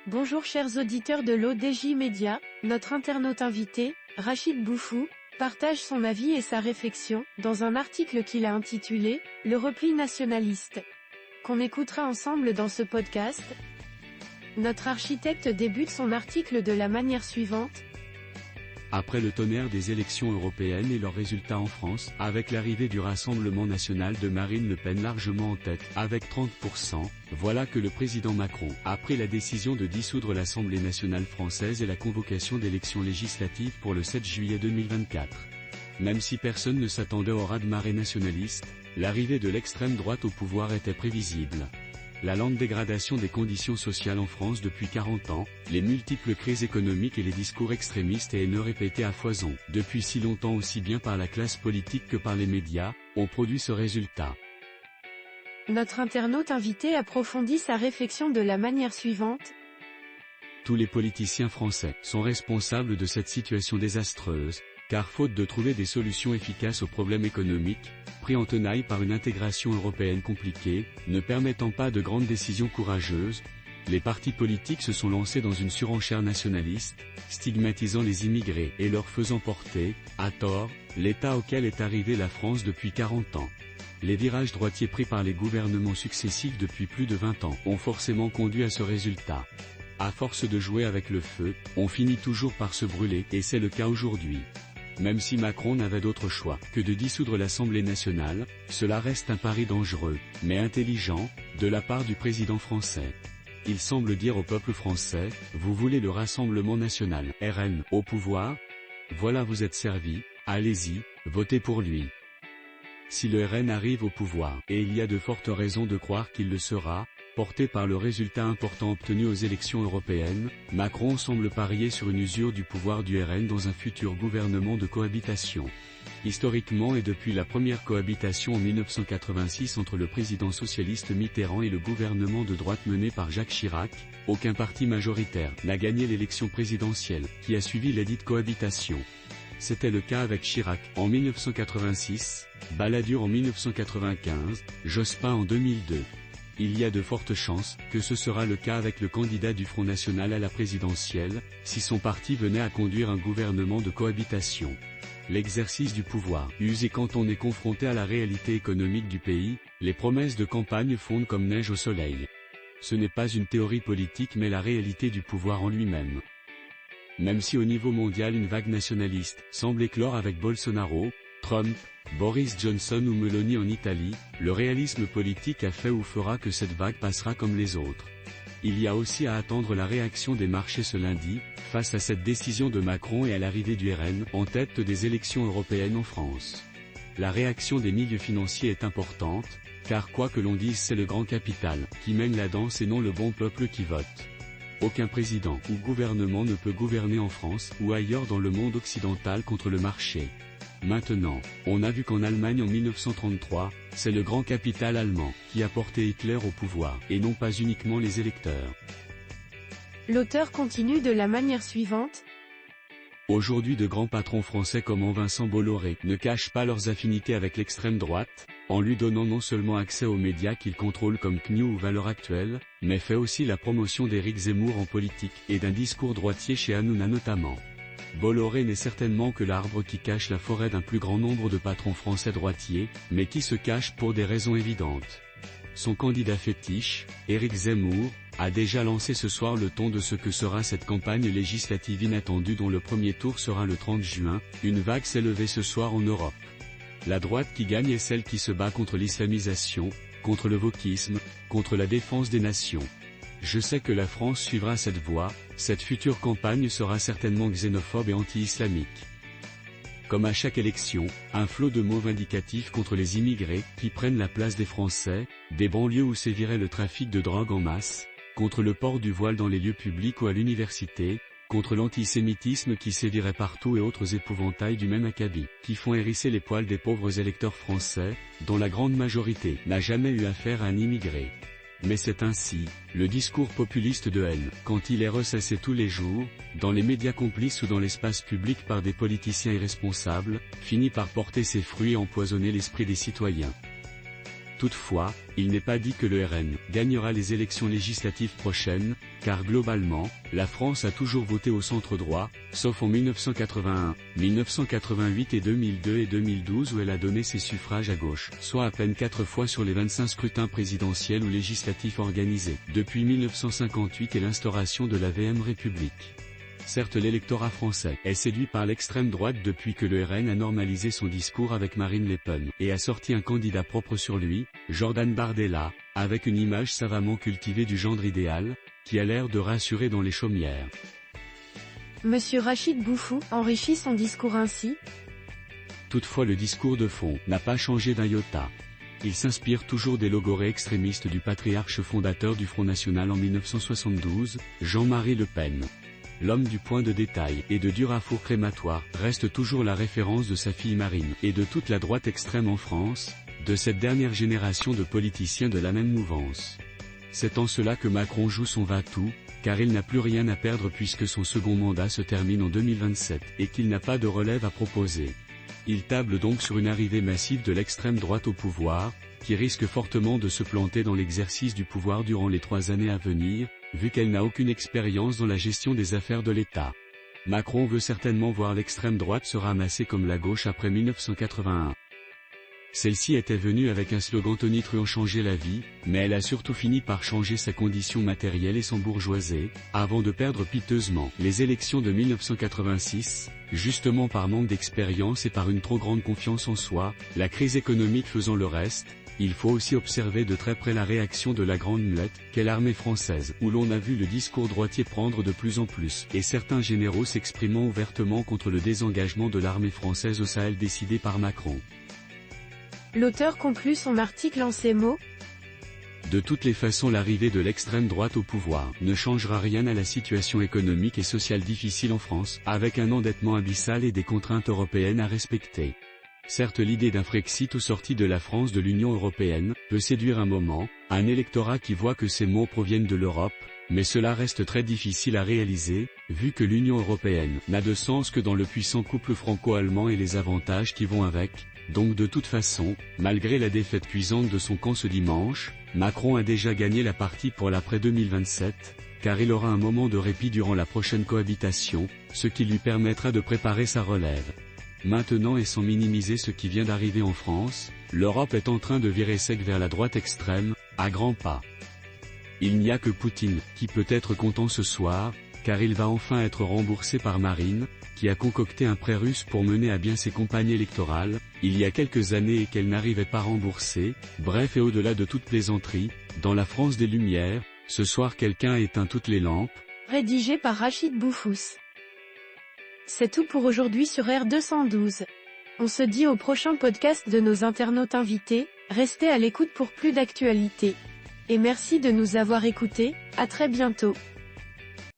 Bonjour chers auditeurs de l'ODJ Média, notre internaute invité, Rachid Boufou, partage son avis et sa réflexion, dans un article qu'il a intitulé « Le repli nationaliste », qu'on écoutera ensemble dans ce podcast. Notre architecte débute son article de la manière suivante. Après le tonnerre des élections européennes et leurs résultats en France, avec l'arrivée du Rassemblement national de Marine Le Pen largement en tête, avec 30%, voilà que le président Macron a pris la décision de dissoudre l'Assemblée nationale française et la convocation d'élections législatives pour le 7 juillet 2024. Même si personne ne s'attendait au raz-de-marée nationaliste, l'arrivée de l'extrême droite au pouvoir était prévisible. La lente dégradation des conditions sociales en France depuis 40 ans, les multiples crises économiques et les discours extrémistes et haineux répétés à foison, depuis si longtemps aussi bien par la classe politique que par les médias, ont produit ce résultat. Notre internaute invité approfondit sa réflexion de la manière suivante. Tous les politiciens français sont responsables de cette situation désastreuse, car faute de trouver des solutions efficaces aux problèmes économiques, pris en tenaille par une intégration européenne compliquée, ne permettant pas de grandes décisions courageuses, les partis politiques se sont lancés dans une surenchère nationaliste, stigmatisant les immigrés et leur faisant porter, à tort, l'état auquel est arrivée la France depuis 40 ans. Les virages droitiers pris par les gouvernements successifs depuis plus de 20 ans ont forcément conduit à ce résultat. À force de jouer avec le feu, on finit toujours par se brûler, et c'est le cas aujourd'hui. Même si Macron n'avait d'autre choix que de dissoudre l'Assemblée nationale, cela reste un pari dangereux, mais intelligent, de la part du président français. Il semble dire au peuple français, vous voulez le Rassemblement national, RN, au pouvoir? Voilà, vous êtes servi, allez-y, votez pour lui. Si le RN arrive au pouvoir, et il y a de fortes raisons de croire qu'il le sera, porté par le résultat important obtenu aux élections européennes, Macron semble parier sur une usure du pouvoir du RN dans un futur gouvernement de cohabitation. Historiquement et depuis la première cohabitation en 1986 entre le président socialiste Mitterrand et le gouvernement de droite mené par Jacques Chirac, aucun parti majoritaire n'a gagné l'élection présidentielle, qui a suivi ladite cohabitation. C'était le cas avec Chirac en 1986, Balladur en 1995, Jospin en 2002. Il y a de fortes chances que ce sera le cas avec le candidat du Front National à la présidentielle, si son parti venait à conduire un gouvernement de cohabitation. L'exercice du pouvoir use et quand on est confronté à la réalité économique du pays, les promesses de campagne fondent comme neige au soleil. Ce n'est pas une théorie politique mais la réalité du pouvoir en lui-même. Même si au niveau mondial une vague nationaliste semble éclore avec Bolsonaro, Trump, Boris Johnson ou Meloni en Italie, le réalisme politique a fait ou fera que cette vague passera comme les autres. Il y a aussi à attendre la réaction des marchés ce lundi, face à cette décision de Macron et à l'arrivée du RN en tête des élections européennes en France. La réaction des milieux financiers est importante, car quoi que l'on dise c'est le grand capital qui mène la danse et non le bon peuple qui vote. Aucun président ou gouvernement ne peut gouverner en France ou ailleurs dans le monde occidental contre le marché. Maintenant, on a vu qu'en Allemagne en 1933, c'est le grand capital allemand qui a porté Hitler au pouvoir, et non pas uniquement les électeurs. L'auteur continue de la manière suivante. Aujourd'hui de grands patrons français comme Vincent Bolloré ne cachent pas leurs affinités avec l'extrême droite, en lui donnant non seulement accès aux médias qu'ils contrôlent comme CNews ou Valeurs Actuelles, mais fait aussi la promotion d'Éric Zemmour en politique et d'un discours droitier chez Hanouna notamment. Bolloré n'est certainement que l'arbre qui cache la forêt d'un plus grand nombre de patrons français droitiers, mais qui se cache pour des raisons évidentes. Son candidat fétiche, Éric Zemmour, a déjà lancé ce soir le ton de ce que sera cette campagne législative inattendue dont le premier tour sera le 30 juin, une vague s'est levée ce soir en Europe. La droite qui gagne est celle qui se bat contre l'islamisation, contre le wokisme, contre la défense des nations. Je sais que la France suivra cette voie, cette future campagne sera certainement xénophobe et anti-islamique. Comme à chaque élection, un flot de mots vindicatifs contre les immigrés, qui prennent la place des Français, des banlieues où sévirait le trafic de drogue en masse, contre le port du voile dans les lieux publics ou à l'université, contre l'antisémitisme qui sévirait partout et autres épouvantails du même acabit, qui font hérisser les poils des pauvres électeurs français, dont la grande majorité n'a jamais eu affaire à un immigré. Mais c'est ainsi, le discours populiste de haine, quand il est ressassé tous les jours, dans les médias complices ou dans l'espace public par des politiciens irresponsables, finit par porter ses fruits et empoisonner l'esprit des citoyens. Toutefois, il n'est pas dit que le RN gagnera les élections législatives prochaines, car globalement, la France a toujours voté au centre droit, sauf en 1981, 1988 et 2002 et 2012 où elle a donné ses suffrages à gauche, soit à peine 4 fois sur les 25 scrutins présidentiels ou législatifs organisés, depuis 1958 et l'instauration de la VM République. Certes, l'électorat français est séduit par l'extrême droite depuis que le RN a normalisé son discours avec Marine Le Pen et a sorti un candidat propre sur lui, Jordan Bardella, avec une image savamment cultivée du gendre idéal, qui a l'air de rassurer dans les chaumières. Monsieur Rachid Bouffou enrichit son discours ainsi. Toutefois, le discours de fond n'a pas changé d'un iota. Il s'inspire toujours des logorées extrémistes du patriarche fondateur du Front National en 1972, Jean-Marie Le Pen. L'homme du point de détail et de dur à four crématoire reste toujours la référence de sa fille Marine et de toute la droite extrême en France, de cette dernière génération de politiciens de la même mouvance. C'est en cela que Macron joue son va-tout, car il n'a plus rien à perdre puisque son second mandat se termine en 2027 et qu'il n'a pas de relève à proposer. Il table donc sur une arrivée massive de l'extrême droite au pouvoir, qui risque fortement de se planter dans l'exercice du pouvoir durant les 3 années à venir, vu qu'elle n'a aucune expérience dans la gestion des affaires de l'État. Macron veut certainement voir l'extrême droite se ramasser comme la gauche après 1981. Celle-ci était venue avec un slogan tonitruant changer la vie, mais elle a surtout fini par changer sa condition matérielle et s'embourgeoiser, avant de perdre piteusement les élections de 1986, justement par manque d'expérience et par une trop grande confiance en soi, la crise économique faisant le reste. Il faut aussi observer de très près la réaction de la Grande Muette, qu'est l'armée française, où l'on a vu le discours droitier prendre de plus en plus, et certains généraux s'exprimant ouvertement contre le désengagement de l'armée française au Sahel décidé par Macron. L'auteur conclut son article en ces mots. De toutes les façons, l'arrivée de l'extrême droite au pouvoir ne changera rien à la situation économique et sociale difficile en France, avec un endettement abyssal et des contraintes européennes à respecter. Certes, l'idée d'un Frexit ou sortie de la France de l'Union européenne peut séduire un moment, un électorat qui voit que ces mots proviennent de l'Europe, mais cela reste très difficile à réaliser, vu que l'Union européenne n'a de sens que dans le puissant couple franco-allemand et les avantages qui vont avec. Donc de toute façon, malgré la défaite cuisante de son camp ce dimanche, Macron a déjà gagné la partie pour l'après 2027, car il aura un moment de répit durant la prochaine cohabitation, ce qui lui permettra de préparer sa relève. Maintenant, et sans minimiser ce qui vient d'arriver en France, l'Europe est en train de virer sec vers la droite extrême, à grands pas. Il n'y a que Poutine qui peut être content ce soir, car il va enfin être remboursé par Marine, qui a concocté un prêt russe pour mener à bien ses campagnes électorales, il y a quelques années et qu'elle n'arrivait pas remboursée. Bref, et au-delà de toute plaisanterie, dans la France des Lumières, ce soir quelqu'un a éteint toutes les lampes. Rédigé par Rachid Boufous. C'est tout pour aujourd'hui sur R212. On se dit au prochain podcast de nos internautes invités, restez à l'écoute pour plus d'actualités. Et merci de nous avoir écoutés, à très bientôt.